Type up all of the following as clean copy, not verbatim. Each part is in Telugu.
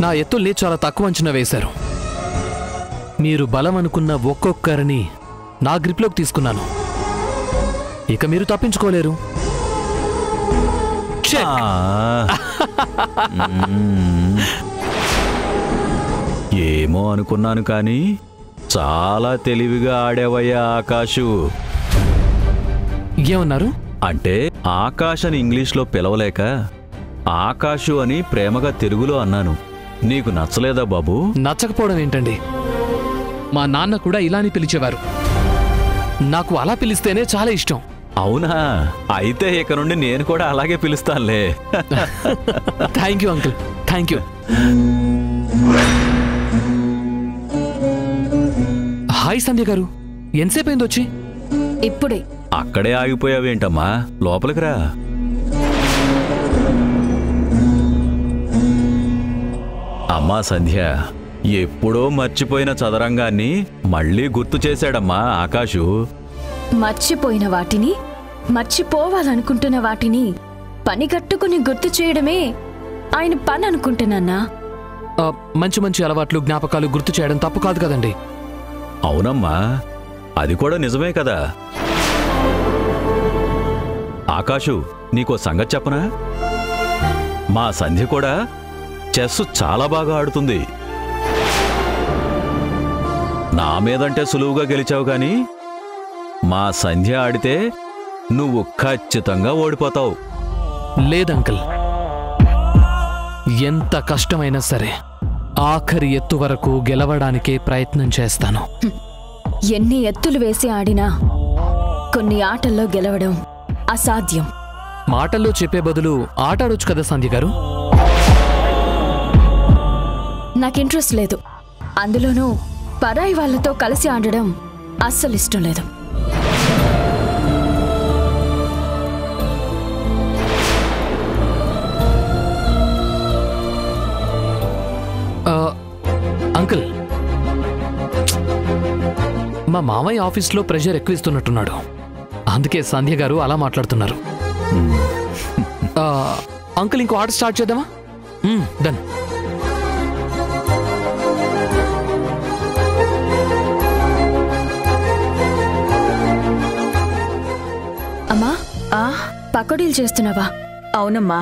నా ఎత్తుల్ని చాలా తక్కువ అంచనా వేశారు. మీరు బలం అనుకున్న ఒక్కొక్కరిని నా గ్రిప్లోకి తీసుకున్నాను. ఇక మీరు తప్పించుకోలేరు. ఏమో అనుకున్నాను కానీ చాలా తెలివిగా ఆడేవయ్యా ఆకాశు. ఏమన్నారు? అంటే ఆకాష్ అని ఇంగ్లీష్లో పిలవలేక ఆకాశు అని ప్రేమగా తెలుగులో అన్నాను. నీకు నచ్చలేదా బాబు? నచ్చకపోవడం ఏంటండి? మా నాన్న కూడా ఇలానే పిలిచేవారు. నాకు అలా పిలిస్తేనే చాలా ఇష్టం. అవునా? అయితే ఇక నుండి నేను కూడా అలాగే పిలుస్తానులే. Thank you uncle, thank you. Hi Sandhya గారు, ఎంతసేపు అయింది వచ్చి? ఇప్పుడే. అక్కడే ఆగిపోయావేంటమ్మా, లోపలికి రా. అమ్మా సంధ్య, ఎప్పుడో మర్చిపోయిన చదరంగాన్ని మళ్ళీ గుర్తు చేశాడమ్మా ఆకాశు. మర్చిపోయిన వాటిని, మర్చిపోవాలనుకుంటున్న వాటిని పనిగట్టుకుని గుర్తు చేయడమే ఆయన పని అనుకుంటున్నా. మంచి మంచి అలవాట్లు, జ్ఞాపకాలు గుర్తు చేయడం తప్పు కాదు కదండి. అవునమ్మా, అది కూడా నిజమే కదా. ఆకాశు, నీకో సంగతి చెప్పనా? మా సంధ్య కూడా చెస్ చాలా బాగా ఆడుతుంది. నా మీదంటే సులువుగా గెలిచావు గాని మా సంధ్య ఆడితే నువ్వు ఖచ్చితంగా ఓడిపోతావు. లేదంకల్, ఎంత కష్టమైనా సరే ఆఖరి ఎత్తు వరకు గెలవడానికే ప్రయత్నం చేస్తాను. ఎన్ని ఎత్తులు వేసి ఆడినా కొన్ని ఆటల్లో గెలవడం అసాధ్యం. మాటల్లో చెప్పే బదులు ఆట ఆడొచ్చు కదా సంధ్య గారు. నాకు ఇంట్రెస్ట్ లేదు. అందులోనూ పరాయి వాళ్ళతో కలిసి ఆడడం అస్సలు ఇష్టం లేదు. అంకుల్, మా మామయ్య ఆఫీస్లో ప్రెషర్ ఎక్కువ ఇస్తున్నట్టున్నాడు. అందుకే సంధ్య గారు అలా మాట్లాడుతున్నారు. అంకుల్, ఇంకో ఆట స్టార్ట్ చేద్దామా? డన్. అమ్మా, పకోడీలు చేస్తున్నావా? అవునమ్మా.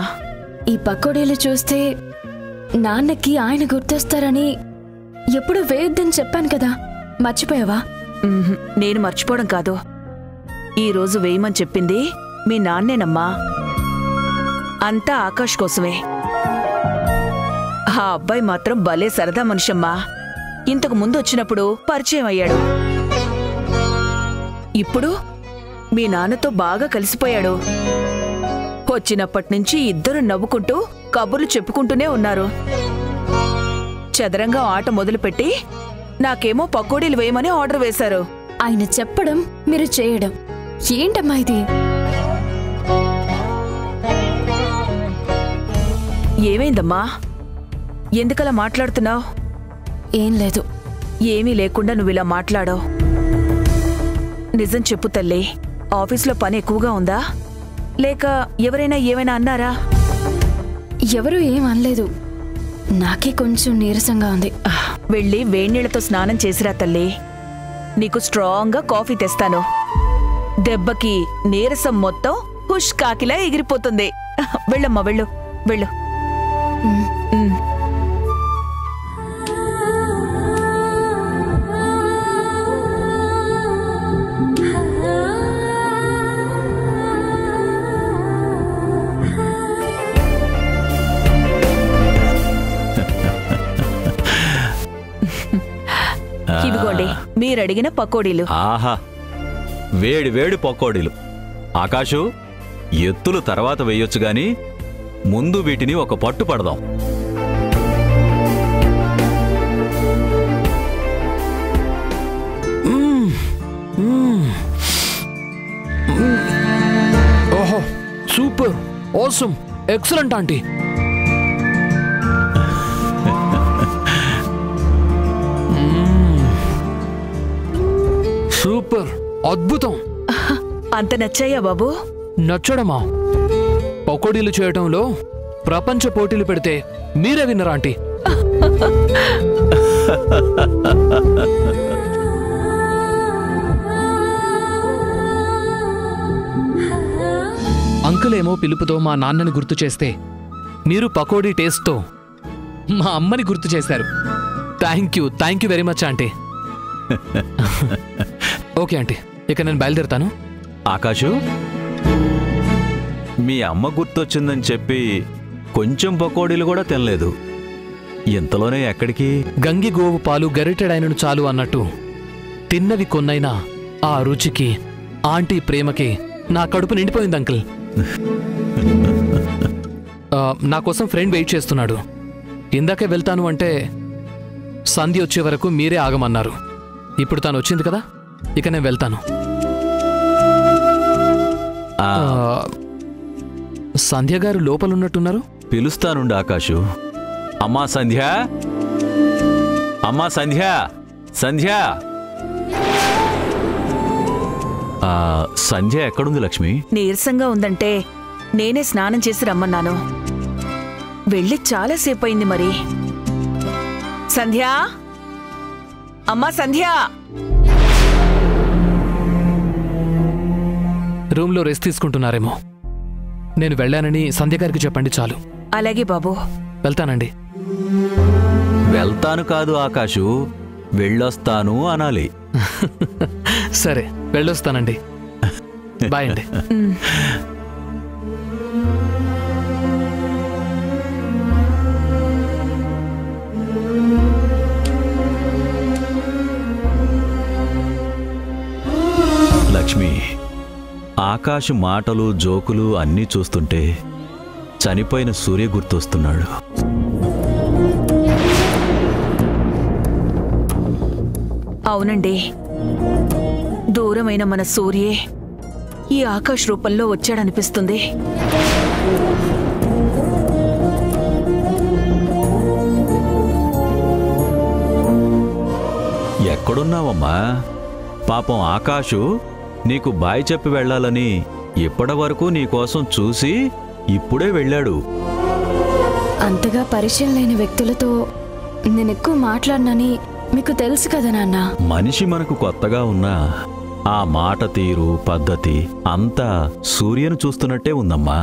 ఈ పకోడీలు చూస్తే నాన్నకి ఆయన గుర్తొస్తారని ఎప్పుడు వేయొద్దని చెప్పాను కదా, మర్చిపోయావా? నేను మర్చిపోవడం కాదు, ఈరోజు వేయమని చెప్పింది మీ నాన్నేనమ్మా. అంతా ఆకాష్ కోసమే. ఆ అబ్బాయి మాత్రం భలే సరదా మనిషమ్మా. ఇంతకు ముందు వచ్చినప్పుడు పరిచయం అయ్యాడు. ఇప్పుడు మీ నాన్నతో బాగా కలిసిపోయాడు. వచ్చినప్పటినుంచి ఇద్దరు నవ్వుకుంటూ కబుర్లు చెప్పుకుంటూనే ఉన్నారు. చదరంగా ఆట మొదలుపెట్టి నాకేమో పకోడీలు వేయమని ఆర్డర్ వేశారు. ఆయన చెప్పడం, మీరు చేయడం, ఏంటమ్మా ఇది? ఏమైందమ్మా? ఎందుకలా మాట్లాడుతున్నావు? ఏం లేదు. ఏమీ లేకుండా నువ్విలా మాట్లాడావు. నిజం చెప్పు తల్లి, ఆఫీస్లో పని ఎక్కువగా ఉందా, లేక ఎవరైనా ఏమైనా అన్నారా? ఎవరూ ఏం అనలేదు. నాకే కొంచెం నీరసంగా ఉంది. వెళ్ళి వేణీళ్లతో స్నానం చేసిరా తల్లి. నీకు స్ట్రాంగ్గా కాఫీ తెస్తాను. దెబ్బకి నీరసం మొత్తం హుష్ కాకిలా ఎగిరిపోతుంది. వెళ్ళమ్మా, వెళ్ళు వెళ్ళు. ఇదిగోండి మీరడిగిన పకోడీలు. ఆహా, వేడి వేడి పకోడీలు. ఆకాషు, ఎత్తులు తర్వాత వేయొచ్చు గాని ముందు వీటిని ఒక పట్టు పడదాం. ఓహో, super, awesome, excellent aunty. Super, అద్భుతం. అంత నచ్చాయా బాబు? నచ్చడమా? పకోడీలు చేయటంలో ప్రపంచ పోటీలు పెడితే మీరే విన్నరా ఆంటీ? అంకుల్ ఏమో పిలుపుతో మా నాన్నని గుర్తు చేస్తే, మీరు పకోడీ టేస్ట్తో మా అమ్మని గుర్తు చేశారు. Thank you very much aunty. Okay aunty, ఇక నేను బయలుదేరుతాను. ఆకాషు, మీ అమ్మ గుర్తొచ్చిందని చెప్పి కొంచెం పకోడీలు కూడా తినలేదు. ఇంతలోనే ఎక్కడికి? గంగి గోవు పాలు గరిటెడైనను చాలు అన్నట్టు తిన్నవి కొన్నైనా ఆ రుచికి, ఆంటీ ప్రేమకి నా కడుపు నిండిపోయింది అంకుల్. నా కోసం ఫ్రెండ్ వెయిట్ చేస్తున్నాడు. ఇందాకే వెళ్తాను అంటే సంధ్య వచ్చే వరకు మీరే ఆగమన్నారు. ఇప్పుడు తను వచ్చింది కదా, ఇక నేను వెళ్తాను. సంధ్య గారు లోపలున్నట్టున్నారు. పిలుస్తానుండు ఆకాషు. అమ్మా సంధ్య, అమ్మా సంధ్య, సంధ్య. సంధ్య ఎక్కడుంది లక్ష్మి? నీరసంగా ఉందంటే నేనే స్నానం చేసి రమ్మన్నాను. వెళ్ళి చాలాసేపు అయింది మరి. సంధ్య, అమ్మా సంధ్య. రూమ్లో రెస్ట్ తీసుకుంటున్నారేమో. నేను వెళ్ళానని సంధ్య గారికి చెప్పండి చాలు. అలాగే బాబు. వెళ్తానండి. వెళ్తాను కాదు ఆకాషు, వెళ్ళొస్తాను అనాలి. సరే, వెళ్ళొస్తానండి. బాయ్ అండి. లక్ష్మి, ఆకాశు మాటలు జోకులు అన్నీ చూస్తుంటే చనిపోయిన సూర్య గుర్తొస్తున్నాడు. అవునండి, దూరమైన మన సూర్యే ఈ ఆకాశ్ రూపంలో వచ్చాడనిపిస్తుంది. ఎక్కడున్నావమ్మా? పాపం ఆకాశు నీకు బాయ్ చెప్పి వెళ్ళాలని ఇప్పటి వరకు నీకోసం చూసి ఇప్పుడే వెళ్ళాడు. అంతగా పరిచయం లేని వ్యక్తులతో నేనెక్కువ మాట్లాడినని మీకు తెలుసు కదా నాన్న. మనిషి మనకు కొత్తగా ఉన్నా ఆ మాట తీరు పద్ధతి అంతా సూర్యను చూస్తున్నట్టే ఉందమ్మా.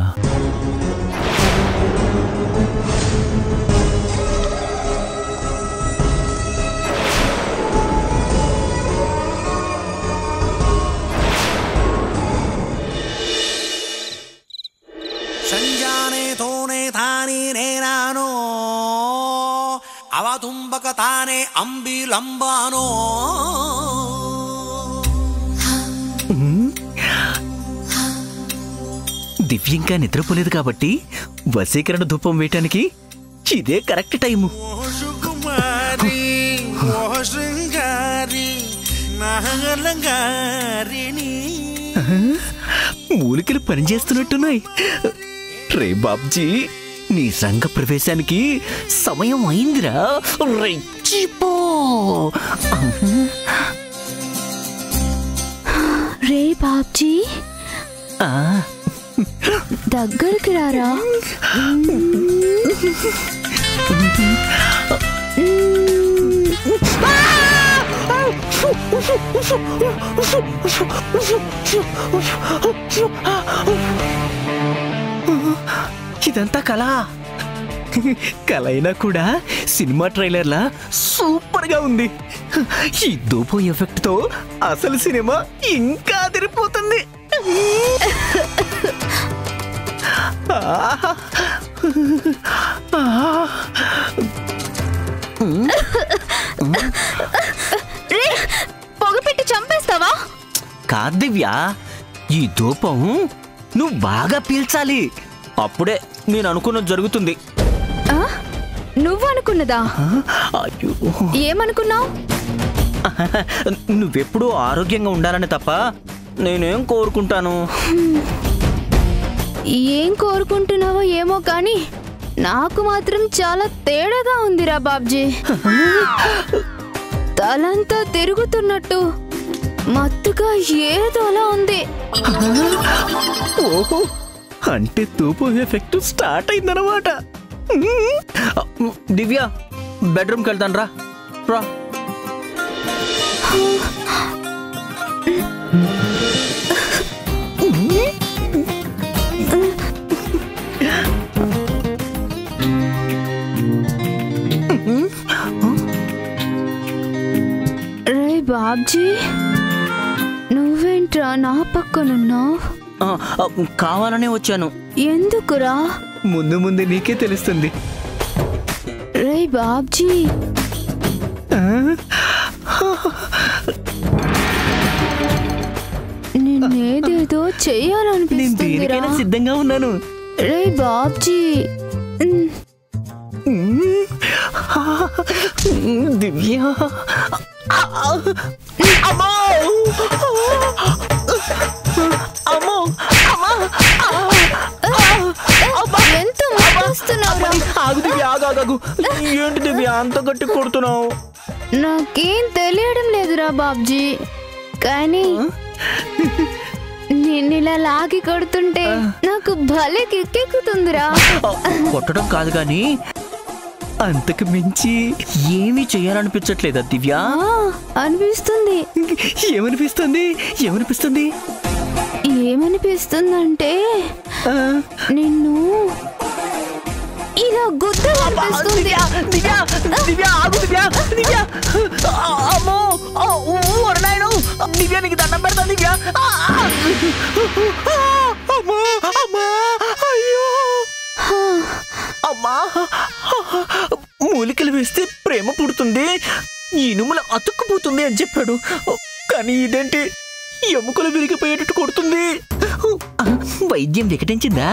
సంజానే తోనే తాని నేనానో అవతుంబక తానే అంబిలంబానో. దివ్యంగా నిద్రపోలేదు కాబట్టి వశీకరణ ధూపం వేయటానికి ఇదే కరెక్ట్ టైము. సుకుమారి ఓ శృంగారి నాగలంగారిని. మూలికలు పనిచేస్తున్నట్టున్నాయి. రే బాబ్జీ, నీ రంగ ప్రవేశానికి సమయం అయిందిరా. రెచ్చిపో. రే బాబ్జీ, దగ్గరికి రారా. ఇదంతా కళ. కళ అయినా కూడా సినిమా ట్రైలర్లా సూపర్ గా ఉంది. ఈ ధూపం ఎఫెక్ట్ తో అసలు సినిమా ఇంకా అదిరిపోతుంది. పొగ పెట్టి చంపేస్తావా? కాదు దివ్య, ఈ ధూపం నువ్వు బాగా పీల్చాలి. అప్పుడే నేను అనుకున్నది జరుగుతుంది. ఆ? నువ్వు అనుకున్నదా? అయ్యో, ఏమనుకున్నావు? నువ్వెప్పుడూ ఆరోగ్యంగా ఉండాలని తప్ప నేనేం కోరుకుంటాను. ఏం కోరుకుంటున్నావో ఏమో కానీ నాకు మాత్రం చాలా తేడాగా ఉందిరా బాబ్జీ. తలంతా తిరుగుతున్నట్టు మత్తుగా ఏదోలా ఉంది. ఓహో, అంటే ధూపం ఎఫెక్ట్ స్టార్ట్ అయిందన్నమాట. దివ్య, బెడ్రూమ్కి వెళ్తాను రా. రా. రే బాబ్జీ, నువ్వేంట్రా నా పక్కనున్నావు? కావాలనే వచ్చాను. ఎందుకురా? ముందు ముందు నీకే తెలుస్తుంది. రే బాబ్జీ, నిన్నేదేదో నేను చెయ్యాలనిపిస్తుందిరా. దేనికైనా సిద్ధంగా ఉన్నాను. రే బాబ్జీ, దివ్య, అమ్మో! అమ్మో! ఎంత మాట్లాడుతున్నావురా? ఆగు దివ్య, ఆగాగు. ఏంటి దివ్య అంత గట్టి కొడుతున్నావు? నాకేం తెలియడం లేదురా బాబ్జీ, కానీ నిన్నిలా లాగి కొడుతుంటే నాకు భలే కిక్కెక్కుతుందిరా. కొట్టడం కాదు గాని అంతకు మించి ఏమీ చేయాలనిపించట్లేదా దివ్య? అనిపిస్తుంది. ఏమనిపిస్తుంది? ఏమనిపిస్తుంది? ఏమనిపిస్తుందంటే నిన్ను ఇలా గుద్దలనిపిస్తుంది. దివ్య, దివ్య, ఆగు దివ్య, దివ్య. అమ్మో, వరనాయను. దివ్య, నీకు దండం పెడతా దివ్య. అమ్మా, అమ్మా, అయ్యో, అమ్మా. మూలికలు వేస్తే ప్రేమ పుడుతుంది, ఇనుముల అతుక్కుపోతుంది అని చెప్పాడు. కానీ ఇదేంటి ఎముకలు విరిగిపోయేటట్టు కొడుతుంది? వైద్యం వికటించిందా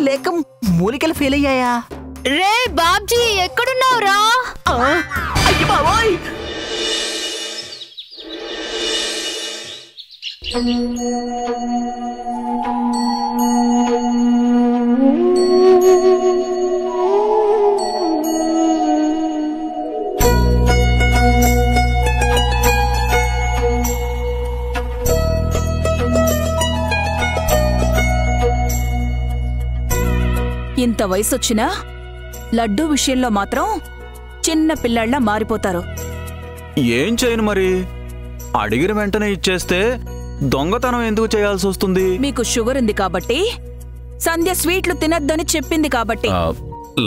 లేక మూలికలు ఫెయిల్ అయ్యాయా? రే బాబ్జీ, ఎక్కడున్నావురా? అయ్య బాబోయ్! ఇంత వయసొచ్చినా లడ్డూ విషయంలో మాత్రం చిన్న పిల్లాళ్ళ మారిపోతారు. ఏం చేయను మరి? అడిగిన వెంటనే ఇచ్చేస్తే దొంగతనం ఎందుకు చేయాల్సి వస్తుంది? మీకు షుగర్ ఉంది కాబట్టి, సంధ్య స్వీట్లు తినొద్దని చెప్పింది కాబట్టి.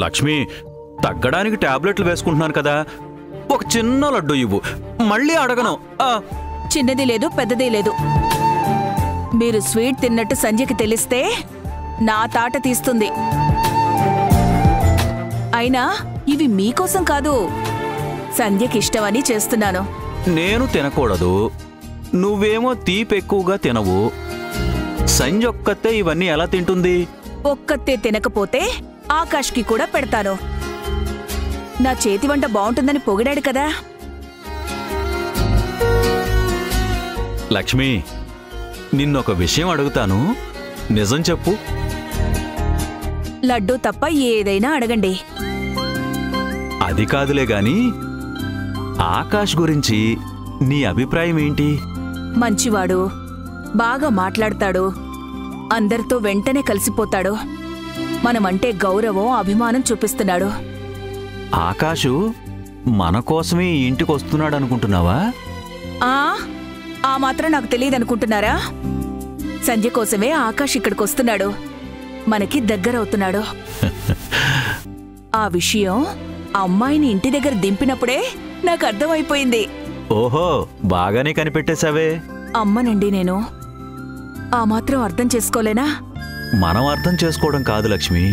లక్ష్మి, తగ్గడానికి టాబ్లెట్లు వేసుకుంటున్నాను కదా, ఒక చిన్న లడ్డు ఇవ్వు, మళ్ళీ అడగను. చిన్నది లేదు, పెద్దది లేదు. మీరు స్వీట్ తిన్నట్టు సంధ్యకి తెలిస్తే నా తాట తీస్తుంది. అయినా ఇవి మీకోసం కాదు, సంధ్యకి ఇష్టమని చేస్తున్నాను. నేను తినకూడదు, నువ్వేమో తీపి ఎక్కువగా తినవు. సంధ్య ఒక్కతే ఇవన్నీ ఎలా తింటుంది? ఒక్కతే తినకపోతే ఆకాష్కి కూడా పెడతాను. నా చేతి వంట బాగుంటుందని పొగిడాడు కదా. లక్ష్మి, నిన్నొక విషయం అడుగుతాను, నిజం చెప్పు. లడ్డూ తప్ప ఏదైనా అడగండి. అది కాదులే గాని ఆకాష్ గురించి నీ అభిప్రాయం ఏంటి? మంచివాడు, బాగా మాట్లాడతాడు, అందరితో వెంటనే కలిసిపోతాడు, మనమంటే గౌరవం అభిమానం చూపిస్తున్నాడు. ఆకాషు మన కోసమే ఈ ఇంటికి వస్తున్నాడు అనుకుంటున్నావా? ఆ మాత్రం నాకు తెలియదనుకుంటున్నారా? సంధ్య కోసమే ఆకాష్ ఇక్కడికి వస్తున్నాడు, మనకి దగ్గరవుతున్నాడు. ఆ విషయం అమ్మాయిని ఇంటి దగ్గర దింపినప్పుడే నాకు అర్థమైపోయింది. ఓహో, బాగానే కనిపెట్టేశావే. అమ్మనండి నేను, ఆ మాత్రం అర్థం చేసుకోలేనా? మనం అర్థం చేసుకోవడం కాదు లక్ష్మి,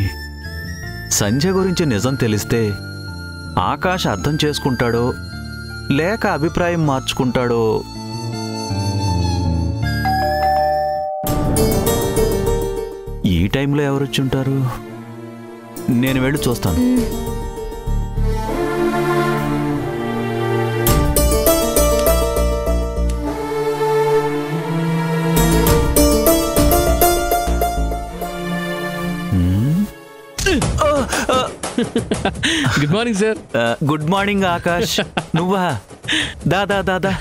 సంధ్య గురించి నిజం తెలిస్తే ఆకాష్ అర్థం చేసుకుంటాడో లేక అభిప్రాయం మార్చుకుంటాడో. ఈ టైంలో ఎవరొచ్చుంటారు? నేను వెళ్ళి చూస్తాను. Good morning sir. Good morning Akash. నువ్వా? దాదా దాదా.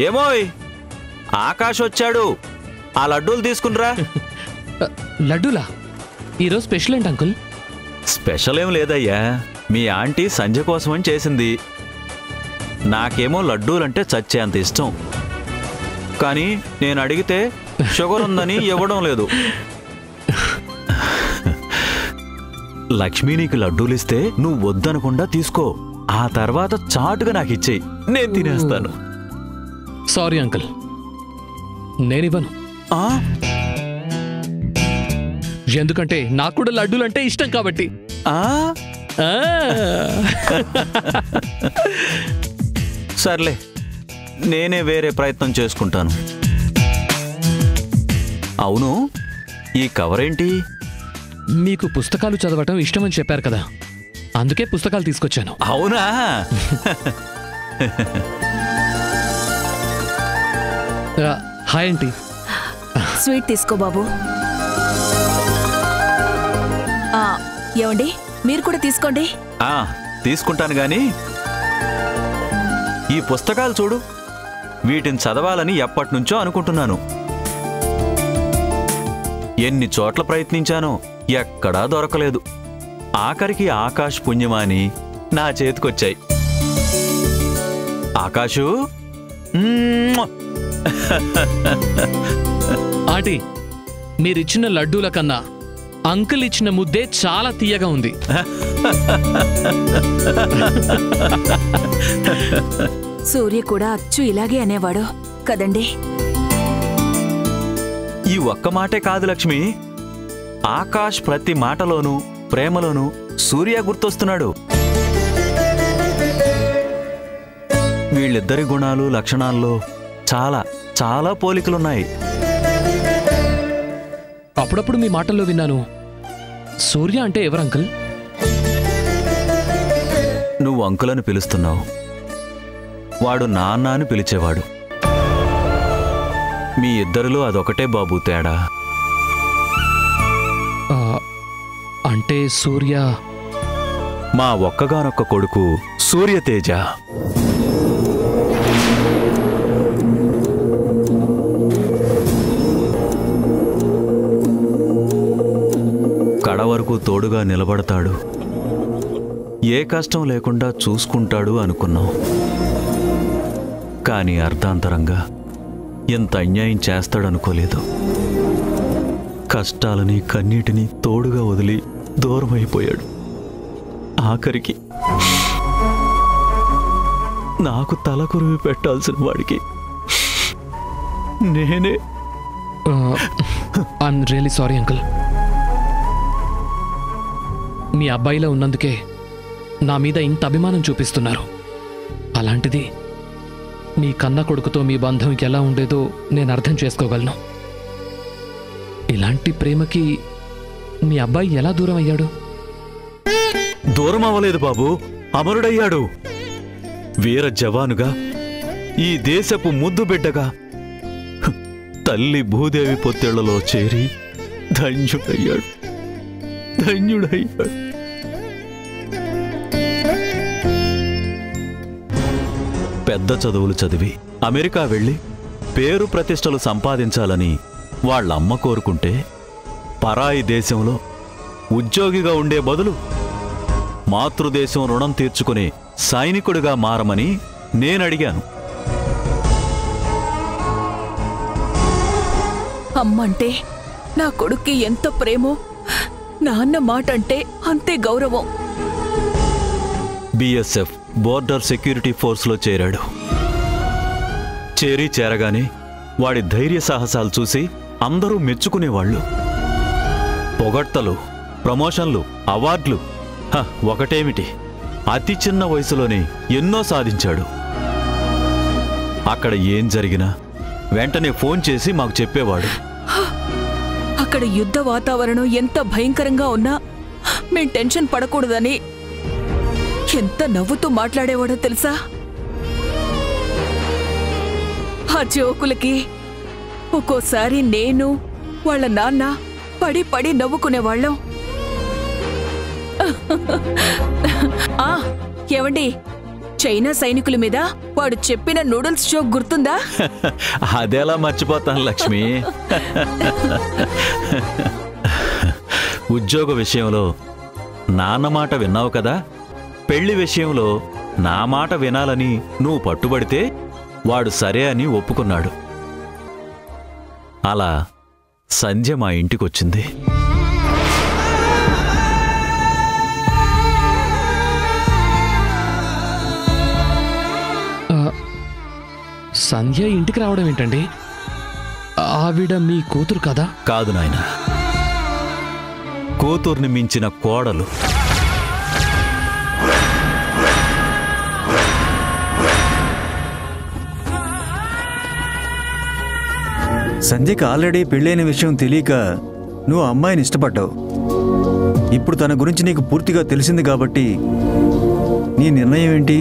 ఏమోయ్, ఆకాష్ వచ్చాడు. ఆ లడ్డూలు తీసుకునిరా. లడ్డూలా? ఈరోజు స్పెషల్ ఏంటి అంకుల్? స్పెషల్ ఏం లేదయ్యా, మీ ఆంటీ సంజయ్ కోసమని చేసింది. నాకేమో లడ్డూలంటే చచ్చేంత ఇష్టం. కానీ నేను అడిగితే షుగర్ ఉందని ఇవ్వడం లేదు. లక్ష్మి నీకు లడ్డూలిస్తే నువ్వు వద్దనకుండా తీసుకో. ఆ తర్వాత చాటుగా నాకు ఇచ్చేయి, నేను తినేస్తాను. సారీ అంకుల్, నేనివ్వను. ఎందుకంటే నాకు కూడా లడ్డూలు అంటే ఇష్టం కాబట్టి. సర్లే, నేనే వేరే ప్రయత్నం చేసుకుంటాను. అవును, ఈ కవర్ ఏంటి? మీకు పుస్తకాలు చదవటం ఇష్టమని చెప్పారు కదా, అందుకే పుస్తకాలు తీసుకొచ్చాను. అవునా? Hi aunty. స్వీట్ తీసుకో బాబు. ఏమండి, మీరు కూడా తీసుకోండి. తీసుకుంటాను గాని ఈ పుస్తకాలు చూడు, వీటిని చదవాలని ఎప్పటినుంచో అనుకుంటున్నాను. ఎన్ని చోట్ల ప్రయత్నించానో ఎక్కడా దొరకలేదు. ఆఖరికి ఆకాష్ పుణ్యమాని నా చేతికొచ్చాయి. ఆకాషు, ఆంటీ, మీరిచ్చిన లడ్డూల కన్నా అంకుల్ ఇచ్చిన ముద్దే చాలా తీయగా ఉంది. సూర్య కూడా అచ్చు ఇలాగే అనేవాడు కదండి. ఈ ఒక్క మాటే కాదు లక్ష్మి, ఆకాష్ ప్రతి మాటలోనూ ప్రేమలోనూ సూర్య గుర్తొస్తున్నాడు. వీళ్ళిద్దరి గుణాలు లక్షణాల్లో చాలా చాలా పోలికలున్నాయి. అప్పుడప్పుడు మీ మాటల్లో విన్నాను, సూర్య అంటే ఎవరు అంకుల్? నువ్వు అంకులని పిలుస్తున్నావు, వాడు నాన్న అని పిలిచేవాడు. మీ ఇద్దరిలో అదొకటే బాబు తేడా. అంటే సూర్య మా ఒక్కగానొక్క కొడుకు సూర్యతేజ. కడ వరకు తోడుగా నిలబడతాడు, ఏ కష్టం లేకుండా చూసుకుంటాడు అనుకున్నాం. కానీ అర్ధాంతరంగా ఎంత అన్యాయం చేస్తాడనుకోలేదు. కష్టాలని కన్నీటిని తోడుగా వదిలి దూరమైపోయాడు. ఆఖరికి నాకు తలకురివి పెట్టాల్సిన వాడికి నేనే. I'm really sorry uncle. మీ అబ్బాయిలో ఉన్నందుకే నా మీద ఇంత అభిమానం చూపిస్తున్నారు. అలాంటిది మీ కన్న కొడుకుతో మీ బంధం ఎలా ఉండేదో నేను అర్థం చేసుకోగలను. ఇలాంటి ప్రేమకి మీ అబ్బాయి ఎలా దూరం అయ్యాడు? దూరం అవ్వలేదు బాబు, అమరుడయ్యాడు. వీర జవానుగా, ఈ దేశపు ముద్దు బిడ్డగా తల్లి భూదేవి పొత్తేళ్లలో చేరి ధన్యుడయ్యాడు. పెద్ద చదువులు చదివి అమెరికా వెళ్ళి పేరు ప్రతిష్టలు సంపాదించాలని వాళ్ళమ్మ కోరుకుంటే, పరాయి దేశంలో ఉద్యోగిగా ఉండే బదులు మాతృదేశం రుణం తీర్చుకునే సైనికుడిగా మారమని నేనడిగాను. అమ్మంటే నా కొడుక్కి ఎంత ప్రేమో, నాన్న మాట అంటే అంతే గౌరవం. బిఎస్ఎఫ్ బోర్డర్ సెక్యూరిటీ ఫోర్స్లో చేరాడు. చేరగానే వాడి ధైర్య సాహసాలు చూసి అందరూ మెచ్చుకునేవాళ్ళు. పొగడ్తలు, ప్రమోషన్లు, అవార్డులు, ఒకటేమిటి, అతి చిన్న వయసులోనే ఎన్నో సాధించాడు. అక్కడ ఏం జరిగినా వెంటనే ఫోన్ చేసి మాకు చెప్పేవాడు. అక్కడ యుద్ధ వాతావరణం ఎంత భయంకరంగా ఉన్నా మేం టెన్షన్ పడకూడదని ఎంత నవ్వుతూ మాట్లాడేవాడో తెలుసా? ఆ జోకులకి ఒక్కోసారి నేను వాళ్ళ నాన్న పడి పడి నవ్వుకునేవాళ్ళం. ఏవండి, చైనా సైనికుల మీద వాడు చెప్పిన నూడిల్స్ జోక్ గుర్తుందా? అదెలా మర్చిపోతాను లక్ష్మి. ఉద్యోగ విషయంలో నాన్న మాట విన్నావు కదా, పెళ్లి విషయంలో నా మాట వినాలని నువ్వు పట్టుబడితే వాడు సరే అని ఒప్పుకున్నాడు. అలా సంధ్య మా ఇంటికొచ్చింది. సంధ్య ఇంటికి రావడం ఏంటండి? ఆవిడ మీ కూతురు కదా? కాదు నాయనా, కూతుర్ని మించిన కోడలు. సంధ్యకి ఆల్రెడీ పెళ్ళైన విషయం తెలియక నువ్వు అమ్మాయిని ఇష్టపడ్డావు. ఇప్పుడు తన గురించి నీకు పూర్తిగా తెలిసింది కాబట్టి నీ నిర్ణయం ఏంటి?